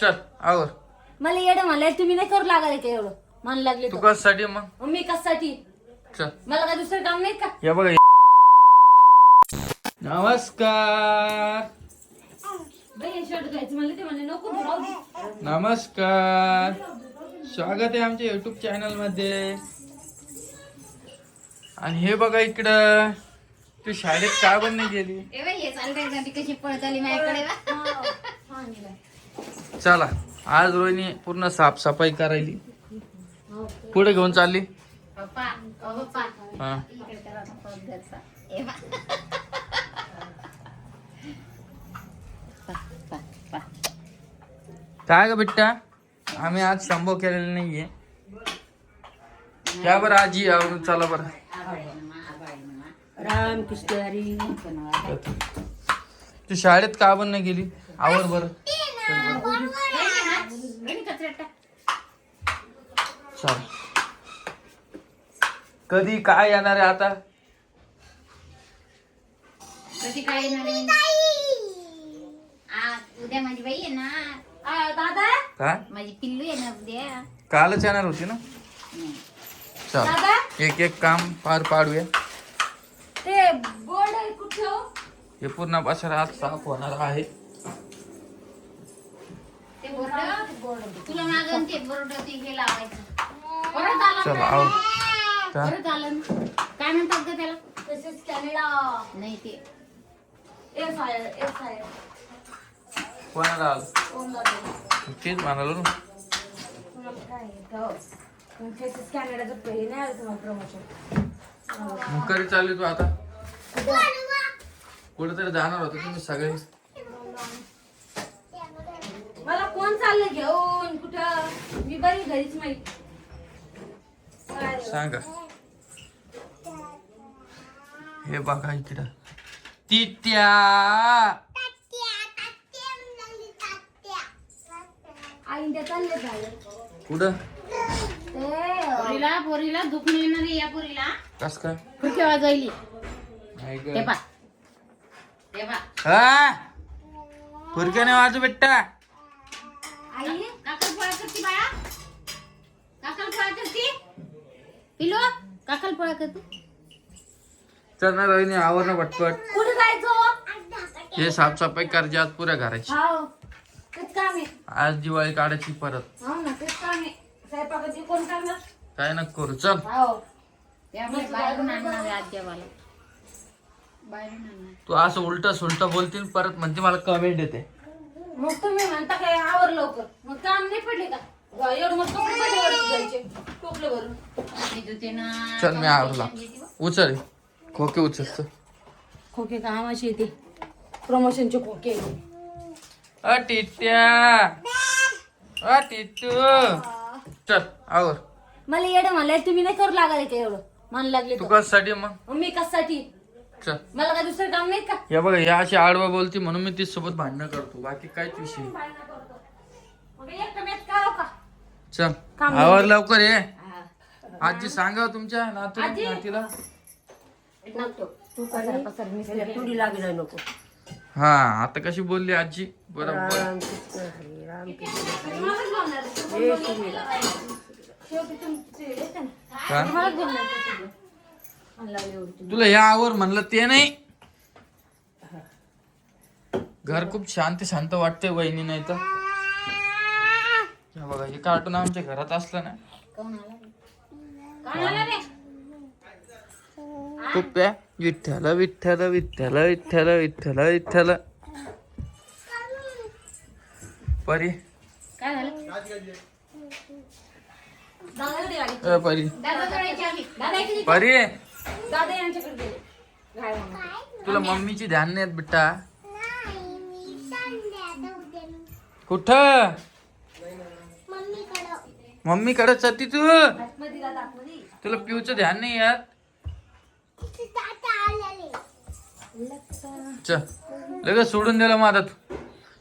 चल आवर. मला येडं म्हणलंय तुम्ही नाही करू लागाल का एवढं मान लागले तू कशासाठी मग? मी कशासाठी चल मला काय दुसरं काम नाही का? या बघा. नमस्कार बाई शर्ट घ्यायचं म्हणलं ते म्हणले नको तू राहू दे. नमस्कार, स्वागत आहे आमच्या युट्यूब चॅनल मध्ये. आणि हे बघा इकडं, तू शाळेत का पण नाही गेली? ए बाई हे चालतंय कशी पळत आली माझ्याकडे चला, आज रोहिणी पूर्ण साफसफाई करायली. पुढे घेऊन चालली. पप्पा ओ पप्पा हा इकडे करा ना पळत घरचा. ए बा काय ग बिट्टा, आम्ही आज शंभो केलेलं नाहीये. या बरं आजी, आवरून चला बरं. राम कृष्ण हरी. तू शाळेत का पण नाही गेली? आवर बरं. चल, कधी काय येणार आहे आता? कधी काय येणार आहे? उद्या माझी बाई आहे ना. दादा काय माझी पिल्लू आहे ना उद्या. कालच येणार होती ना. चल, दादा एक एक काम पार पाडूया. ते बोर्ड आहे कुठं? हे पूर्ण पसारा आज साफ होणार आहे. ते बोर्ड तुला मागून ते बोर्ड ते हे लावायचं. परत आलं चल ना. आव. काय? परत आलं ना. काय म्हणतात ग त्याला? तसेच कॅनेडा नाही ते एफ आय कोणाला आलं? तेच म्हणालो ना. कॅनेडाचं हे नाही आलं तुम्हाला प्रमोशन. मग कधी चालली तू आता? कुठेतरी जाणार होते तुम्ही सगळे. मला कोण चाललं घेऊन कुठं? मी बरी घरीच माहित. सांगा. हे बघा इकडं, तित्या आईंद्या चालले बाहेर. कुठं? पोरीला दुख नाही येणार आहे या पोरीला. कस काय? कुठे वाजवली नाही ग. ते पा ते पा हा, फुरक्याने वाजू बेटा. आई काकल पोळा करती बाळा. काकल पोळा करती पिलो. काकल पोळा करती. चल ना रोहिणी, आवर ना पटपट. कुठे जायचं? हे साफसफाई करायची आज पुऱ्या घराची. हाव तेच काम आहे. आज दिवाळी काढायची परत. हाव ना तेच काम आहे. स्वयंपाकाची कोण करणार? काय नको करू. चल, हाव त्यामुळे बाहेरून आणणार आहे आज जेवायला. बाहेरून आणणार. तू असं उलट सुलट बोलतील परत म्हणते मला कमेंट येते. मग तुम्ही म्हणता काय आवर लवकर, मग काम नाही पडले का? एवढं मग कपडे कधी वरती जायचे टोपले भरून. मी धुते ना. चल मी आवरला. उचल खोके उचल. चल. खोके कामाशी येते, प्रमोशनचे खोके. टिट्या, टिट्टू, चल आवर. मला येडं म्हणलंय तुम्ही नाही करू लागाल का एवढं मान लागले तू कशासाठी मग? मी कशासाठी? चल. मला काय दुसरं काम नाही का? या बघा, या अशी आडवा बोलती म्हणून मी तिच्या सोबत भांडणं करतो, बाकी काहीच विषय नाही. मग एकटं मेट करावं का? चल काम आवर लवकर ये. आजी सांगा तुमच्या नातीला. नको तू पसर पसर मी तुडी लागली नको. हा, आता कशी बोलली आजी बरोबर. का? तुला या आवर म्हणलं ते नाही. घर खूप शांत शांत वाटते वहिनी, नाही तर हे बघा, हे कार्टून आमच्या घरात असलं ना कोण आला रे? कोण आला रे? खूप आहे. विठ्ठल विठ्ठल विठ्ठल विठ्ठल विठ्ठल विठ्ठल. परी काय झालं? परी दादा जवळची आली. परी, दादा यांच्याकडे गेले. काय म्हणणार? तुला मम्मीची ध्यान नाही बेटा. कुठं? मम्मीकडे जाती तू. आतमध्ये दादा आतमध्ये. तुला पिऊचं ध्यान नाही यार. चल, लगेच सोडून दिला माझा तू.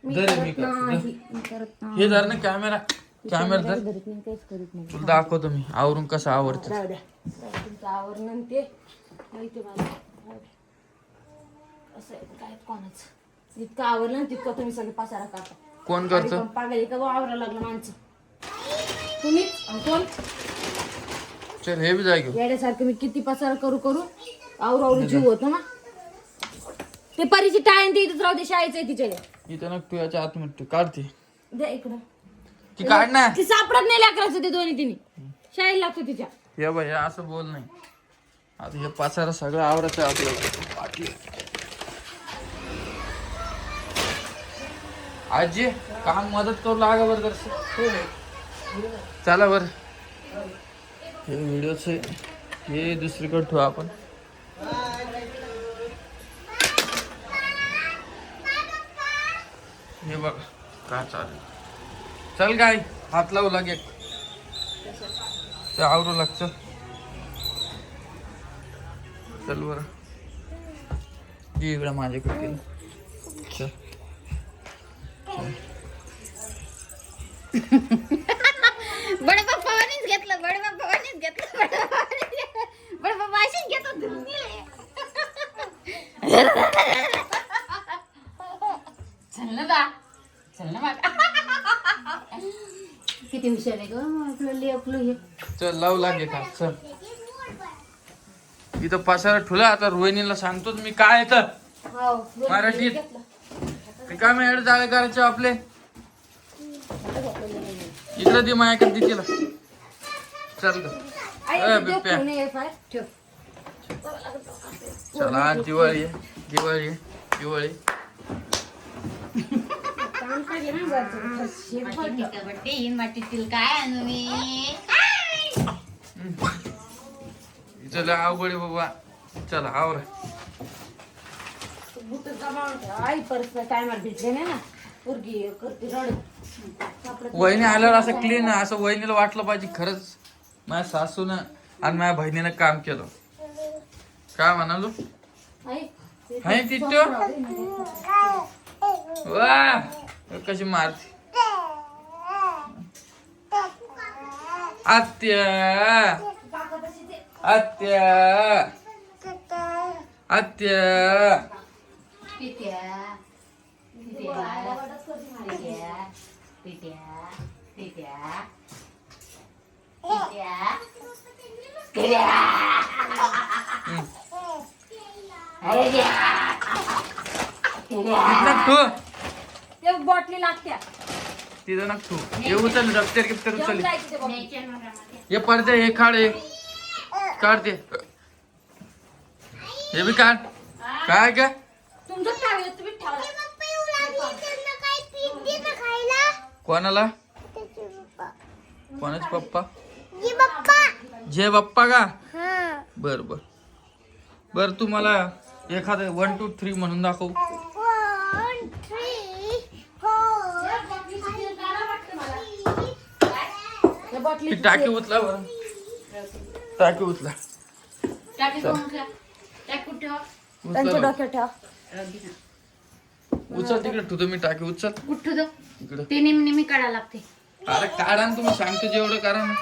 धर मी करतो. हे धर ना कॅमेरा धर. तुला दाखवतो मी आवरून कसं आवडतं. जाऊ द्या. तुमचं आवरण ते माहिती मला. असं आहे काय कोणाचं. जितकं आवडलं ना तितकं तुम्ही सगळे पसारा काढता. कोण करतं? पागल का वावरा लागलं माणसं तुम्हीच आणि कोण चल हे बी जाय घेऊ. येड्यासारखं मी किती पसार करू करू आवरू जीव होतो ना. ते परीची टाळ्यान ते इथेच राहू दे शाळेचं आहे तिच्या इथं ना तू याच्या आतमध्ये काढते दे इकडं की काढ ना. ती सापडत नाही लेकराचं ते दोन्ही तिने शाळेला लागतो तिच्या. हे बाई असं बोल नाही. आता हे पसारा सगळं आवरायचं आपल्याला. आजी काम मदत करू लागा बरं जरासं. चला बरं हे व्हिडिओच हे दुसरीकडे ठेवू आपण. हे बघा काय चालेल. चल काय हात लावू लागेल ते आवरू लागतं. चल बरं जी इकडं माझ्याकडे केलं. चल बडे पप्पानीच घेतलं बडे पप्पानीच घेतलं बडे पप्पा अशीच घेत होते. चल ना बा चल ना बा. किती हुशार आहे ग आपलं हे. चल लावू लागे का. चल इथं पसारा ठुला. आता रोहिणीला सांगतोच मी काय येतं हो मराठीत. काय मॅड जाळे करायचे आपले. इकडे दे माझ्याकडे दे तिला. चल ग बिप्प्या. चला आज दिवाळी आहे. दिवाळी आहे. दिवाळी मातीतील काय आणू मी. चला अवघड आहे बाबा. चला आवरा. आई परत टायमात भेटले नाही ना पोरगी करते रडत. वहिनी आल्यावर असं क्लीन असं वहिनीला वाटलं पाहिजे खरंच माझ्या सासूनं आणि माझ्या बहिणीनं काम केलं. काय म्हणालो हाय तिथं वा कशी मारते आत्या आत्या आत्या. पिट्या पिट्या पिट्या पिट्या पिट्या पिट्या. ते बॉटली लागत्या तिथं नक तू हे उचल दप्तर गिफ्तर उचल. जायचं ते बॉटली. हे पडते हे काढ. हे काढ ते हे बी काढ. काय काय तुमचं ठेवलं तुम्ही ठेवलं. कोणाला कोणाचे पप्पा जे बाप्पा का. बर बर बर तू मला एखादं 1 2 3 म्हणून दाखव. त्या बॉटली ती टाकी उचला बरं. टाकी उचला. टाकी कोण ठेव टाकी कुठं ठेव. त्यांच्या उचल डोक्यात ठेवा. उचल तिकडे ठेवतो मी. टाकी उचल कुठं ठेव. इकडे. ते नेहमी काढायला लागते. अरे काढा ना तुम्ही सांगतो जेवढं करा ना.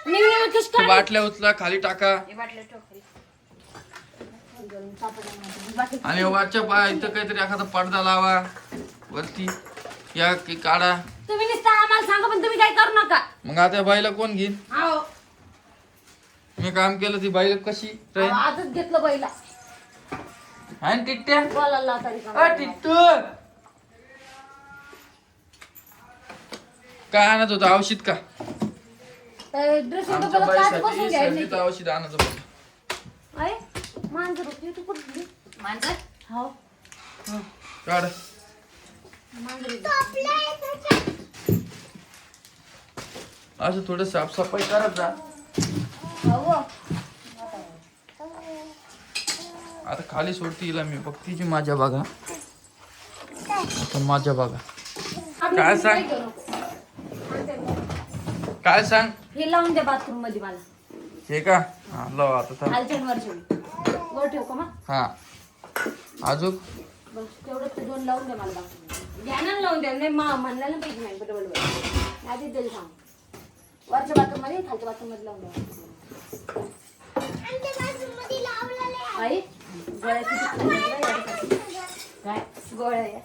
नेहमी कशी ते बाटल्या उचला खाली टाका हे बाटल्या ठेव खाली. आणि वरच्या पाय इथं काहीतरी एखादा पडदा लावा वरती या की काढा. तुम्ही नुसतं आम्हाला सांगा पण तुम्ही काय करू नका. मग आता या बाईला कोण घेईन. हो मी काम केलं ती बाईला कशी राहील. आजच घेतलं पहिला आणि टिट्ट्या बोलायला तरी टिट्टू काय आणत होतं औषध का. ड्रेसिंग आमच्या बसून बाईसाठी घ्यायला सर्दीचं औषध आणत होतं. आहे मांजर होती तू कुठली. मांजर हो काढ. असं थोडं साफसफाई करत जा. हो आता खाली सोडती हिला मी बघ तिची माझ्या बघा. आता माझ्या बघा काय सांग काय सांग. हे लावून द्या बाथरूम मध्ये मला. हे का हा लाव आता थांब. खालच्या वरच्या वर ठेव का मग. हा अजून बस तेवढं ते 2 लावून द्या मला बाथरूम. ध्यानानं लावून द्या नाही म्हणलं ना पाहिजे नाही बरोबर. आधीच तरी सांग वरच्या बाथरूम मध्ये खालच्या बाथरूम मध्ये लावून द्या. आई गोळ्या किती काय गोळ्या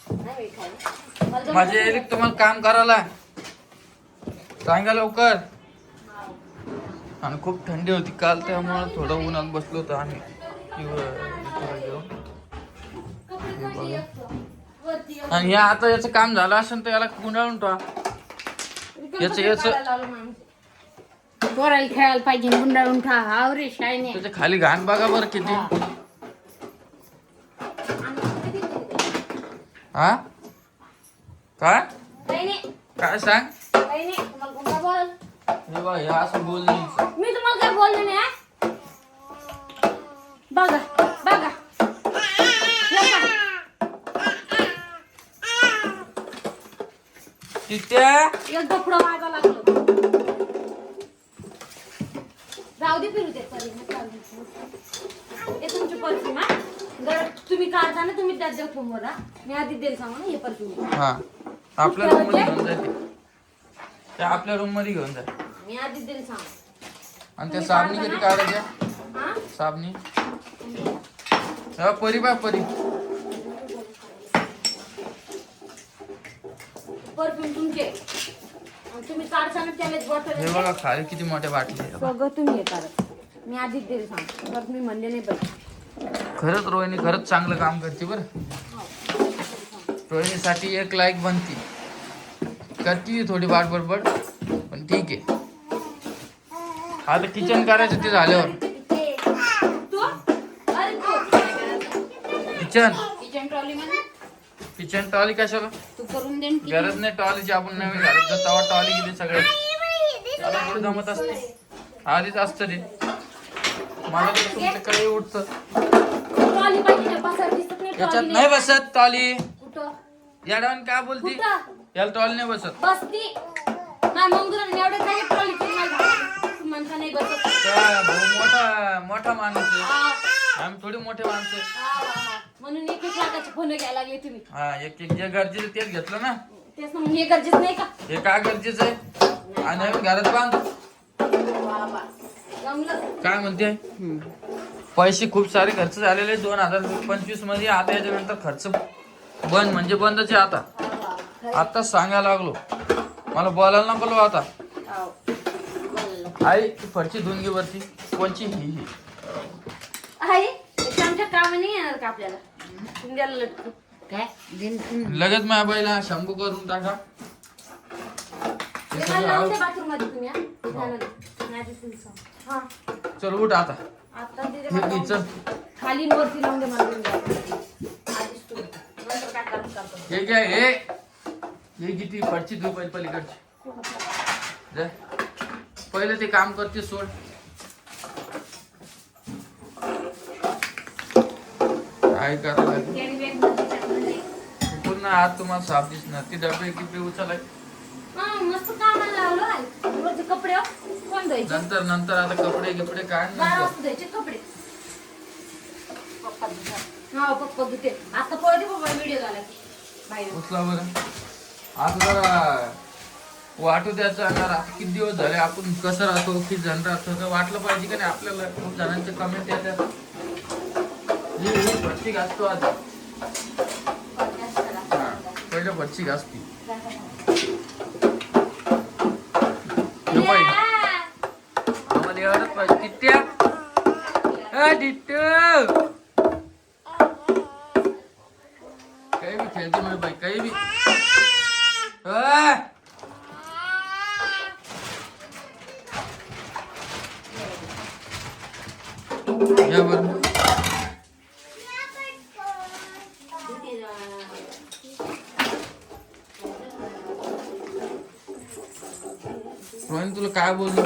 नाही मी खायला. मला जमत माझे नाही. एलिक तुम्हाला काम करायला सांगा लवकर. आणि खूप थंडी होती काल त्यामुळे थोडं उन्हात बसलो होतो आम्ही घेऊन. कपडे खाली असतं. वरती असतं. आणि हे आता याचं काम झालं असेल तर याला गुंडाळून ठेवा. याचं काढायला लावलं माणूस. पोराला खेळायला पाहिजे गुंडाळून ठा आवरे शायने. त्याच्या खाली घाण बघा बरं किती. हा काय काही नाही काय सांग काही नाही तुम्हाला कोणता बोल हे बघ हे असं बोल नाही. मी तुम्हाला काय बोलले नाही हा? बघा बघा हे बघा. तिथे एकदा पुढं वाजा लागलो जाऊ दे फिरू दे हे तुमची परफ्यूम हा जर तुम्ही काढताना तुम्ही त्यात द्या फोनवर मी आधी देईल सांगा ना हे परफ्यूम हा आपल्या रूम मध्ये घेऊन जाते त्या आपल्या रूम मध्ये घेऊन जा. मी आधी देईल सांगा आणि त्या साबणी कधी काढायच्या हा साबणी हा परी बा परी परफ्यूम तुमचे आणि तुम्ही काढताना त्याला बॉटल हे बघा खाली किती मोठ्या बाटल्या आहेत. सगळं तुम्ही हे काढत मी आधीच देईल सांग तर तुम्ही म्हणले नाही बरं खरंच रोहिणी खरंच चांगलं काम करते बरं. रोहिणीसाठी 1 लाईक बनती करती थोडी बाट बडबड पण ठीक आहे. आता किचन करायचं ते झाल्यावर तू अरे तू किचन किचन ट्रॉली म्हणा किचन टॉली कशाला तू करून दे ना. गरज नाही टॉलीची आपण नवीन घरात जर तवा टॉली गेली सगळे त्याला पुढे जमत असते आधीच असतं ते मला तर तुमच्याकडे उठतं ट्रॉली पाहिजे ना बसायला दिसत नाही याच्यात ट्रॉली नाही बसत टॉली कुठं या डाऊन काय बोलती कुठं याला टॉली नाही बसत बसती ना मंगुराने एवढं काय ट्रॉली तुम्हाला म्हणता नाही बसत त्या भाऊ मोठा माणूस आहे हा, आम्ही थोडी मोठे माणसं आहे. हा. म्हणून 1-1 लाखाचे फोन घ्यायला लागले तुम्ही हा एक जे गरजेचं तेच घेतलं ना तेच ना मग हे गरजेचं नाही का हे काय गरजेचं आहे आणि नवीन घरात बांध बाबा जमलं काय म्हणते पैसे खूप सारे खर्च झालेले 2025 मध्ये आता याच्यानंतर खर्च बंद म्हणजे बंदच आहे आता आता सांगायला लागलो मला बोलायला नको आता आई ती फरची धुवून घे वरती कोणची ही आहे आमच्या कामं नाही येणार का आपल्याला तुम्ही द्यायला लटकू काय दिन लगेच माझ्या बाईला शंभू करून टाका हे सगळं आव- बाथरूम मध्ये तुम्ही हा? त्यानंतर. नाही ते तुमचं. हा चल उठ आता आता ते हे घे, चल खाली न वरती लावून दे मला तुम्ही द्या. आधीच तुम्ही. नंतर काय करतो. हे घ्या हे किती फरची धुव पहिले पलीकडची जा. पहिले ते काम करते सोड काय करायला लागेल? कॅरी बॅग मध्ये टाकलं. पूर्ण हात तुम्हाला साफ दिसणार ती डबे गिबे उचलाय हा मस्त कामाला लावलं आहे. वरचे कपडे हो. कोण धुवायचे? नंतर आता कपडे गिपडे काय 12 नंतर वाजता धुवायचे कपडे पप्पा धुतात. हा पप्पा धुते आता पळते पप्पा व्हिडिओ झाला की बाहेर उचला बरं आता जरा वाटू द्यायचं आणणार आता किती दिवस झाले आपण कसं राहतो किती जण राहतो तर वाटलं पाहिजे का नाही आपल्याला खूप जणांचे कमेंट येतात भरची घासतो आज पहिलं भरची घासती आम्हाला एवढंच पाहिजे तिट्ट्या काही बी खेळते माझी बाई काही बी या बरं रोहिणी तुला काय बोललो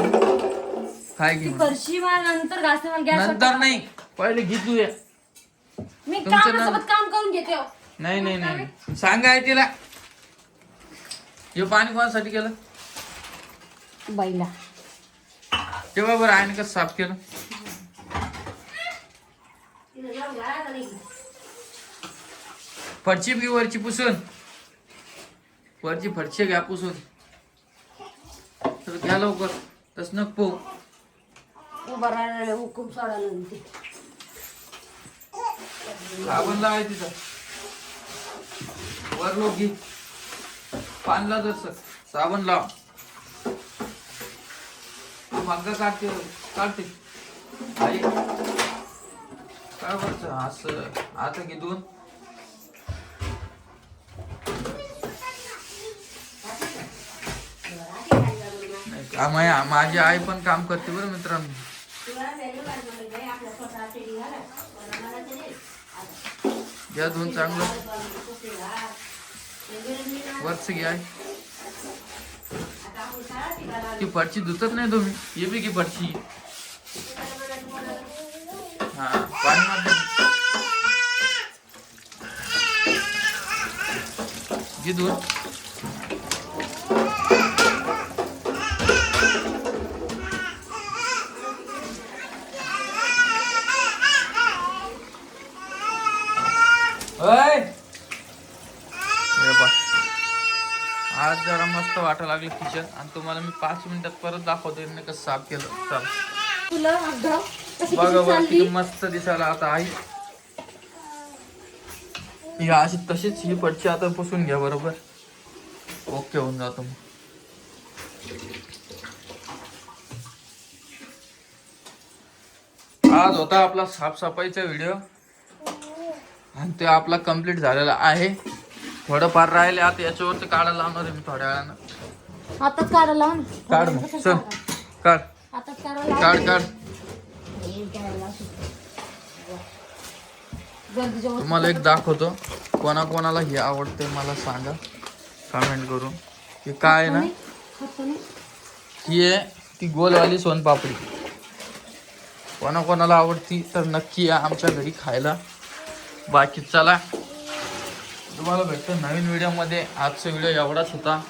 काय घे फरशी मला नंतर घासते मला गॅस नंतर नाही पहिले घे तू ये मी तुमचं कामासोबत काम करून घेते हो. नाही नाही नाही सांगाय तिला हे पाणी कोणासाठी केलं बाईला तेव्हा बरं आहे कसं साफ केलं फरची बी वरची पुसून वरची फरची घ्या पुसून तर घ्या लवकर तस नको उभा राहिलेले हुकूम सोडायला म्हणते. साबण लावाय तिथं वर लोक घे पानला जर साबण लाव मग काढते आई काय करत असं आता घेऊन माझी आई पण काम करते बरं मित्रांनो. या दोन चांगलं वर्ष घ्या ती फरची धुतच नाही तुम्ही ये बी की फरची हा पाणी मारते घे दूध आज जरा मस्त वाटायला लागले किचन आणि तुम्हाला मी 5 मिनिटात परत दाखवतो कसं साफ केलं. चला बघा बरं किती मस्त दिसायला आता आई ही अशी तशीच ही पडची आता पुसून घ्या बरोबर ओके होऊन जातो मग. आज होता आपला साफसफाईचा व्हिडिओ आणि ते आपला कंप्लीट झालेला आहे. थोडंफार राहिले आता याच्यावरती काढायला लावणार आहे मी थोड्या वेळानं. आताच काढायला काढ मग चल काढ आताच काढायला काढ काढ. गर्दीच्या तुम्हाला एक दाखवतो कोणाकोणाला हे आवडते मला सांगा कमेंट करून. हे काय आहे ना ही आहे ती गोलवाली सोनपापडी. कोणाकोणाला आवडती तर नक्की या आमच्या घरी खायला. बाकी चला तुम्हाला भेटतो नवीन व्हिडिओमध्ये. आजचा व्हिडिओ एवढाच होता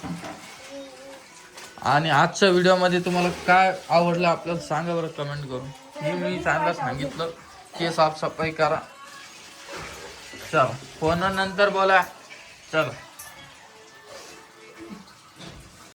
आणि आजच्या व्हिडिओमध्ये तुम्हाला काय आवडलं आपल्याला सांगा बरं कमेंट करून. मी चांगलं सांगितलं की साफसफाई करा. चला फोन नंतर बोला. चला